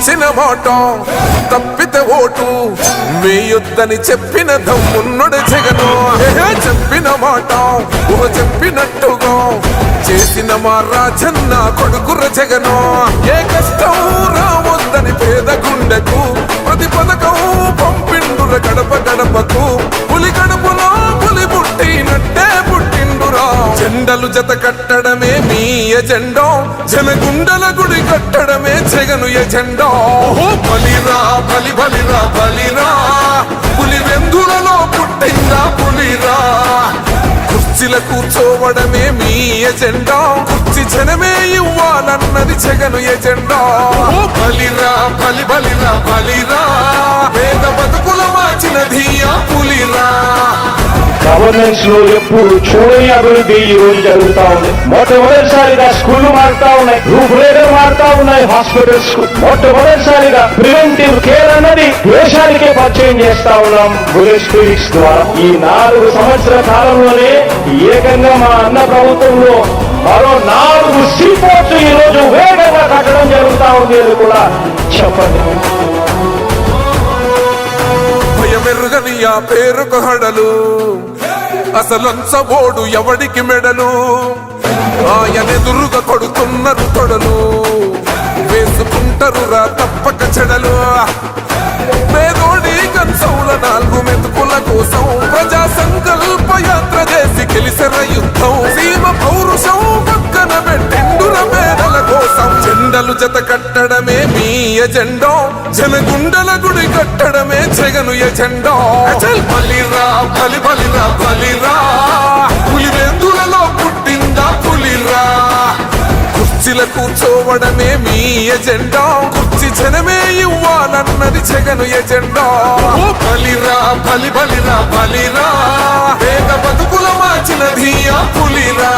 ఇచ్చిన మాట తప్పితే ఓటు వేయొద్దని చెప్పిన దమ్మున్నడు జగను. చెప్పిన మాట చెప్పినట్టుగా చేసిన మా రాజన్న కొడుకుర జగను. ఏ కష్టం రావద్దని పేద గుండెకు ప్రతి పథకం పంపిండుర గడప గడపకు. పులి గడపలో పులి పుట్టినట్టే పుట్టిండురా. జెండలు జత కట్టడమే మీ ఎజెండా, జనగుండల గుడి కట్టడమే జగను ఎజెండా. బలిరా బలి బలిరా బలిరా, పులి వెందులలో పుట్టిందా పులిరా. కుర్చీల కూర్చోవడమే మీ ఎజెండా, కుర్చీ జనమే ఇవ్వాలన్నది జగను ఎజెండా. బలిరా బలి బలిరా బలిరా, పేద బతుకుల మార్చినది ఆ పులిరా. గవర్నెన్స్ లో ఎప్పుడు చూడని అభివృద్ధి ఈ రోజు జరుగుతా ఉంది. మొట్టమొదటిసారిగా స్కూళ్లు మారుతా ఉన్నాయి, రూపురేఖలు మారుతా ఉన్నాయి. హాస్పిటల్స్ మొట్టమొదటిసారిగా ప్రివెంటివ్ కేర్ అన్నది దేశానికే పరిచయం చేస్తా ఉన్నాం బుల్లెట్ క్లినిక్స్ ద్వారా. ఈ 4 సంవత్సరాల కాలంలోనే ఏకంగా మా అన్న ప్రభుత్వంలో మరో 4 సీపోర్ట్స్ ఈ రోజు వేగంగా కట్టడం జరుగుతా ఉంది అని కూడా చెప్పండి. భయమెరుగని ఆ పేరుకు హడలు, అసలంచబోడు ఎవడికి మెడలు. ఆయనెదురుగా కొడుతున్నారు తొడలు, వేసుకుంటారు రా తప్పక చెడలు. పేదోడి కన్సౌల 4 మెతుకుల కోసం ప్రజా సంకల్ప యాత్ర చేసి గెలిసిన యుద్ధం. సీమ పౌరుషం పక్కన పెట్టిండుర పేదల కోసం. జెండలు జత కట్టడమే మీ ఎజెండా, జనగుండల గుడి కట్టడమే జగను ఎజెండా. బలిరా బలి బలిరా బలిరా, పులి వెందులలో పుట్టిందా పులిరా. కుర్చీల కూర్చోవడమే మీ ఎజెండా, కుర్చీ జనమే ఇవ్వాలన్నది జగను ఎజెండా. బలిరా బలి బలిరా బలిరా, పేద బతుకుల మార్చినది ఆ పులిరా.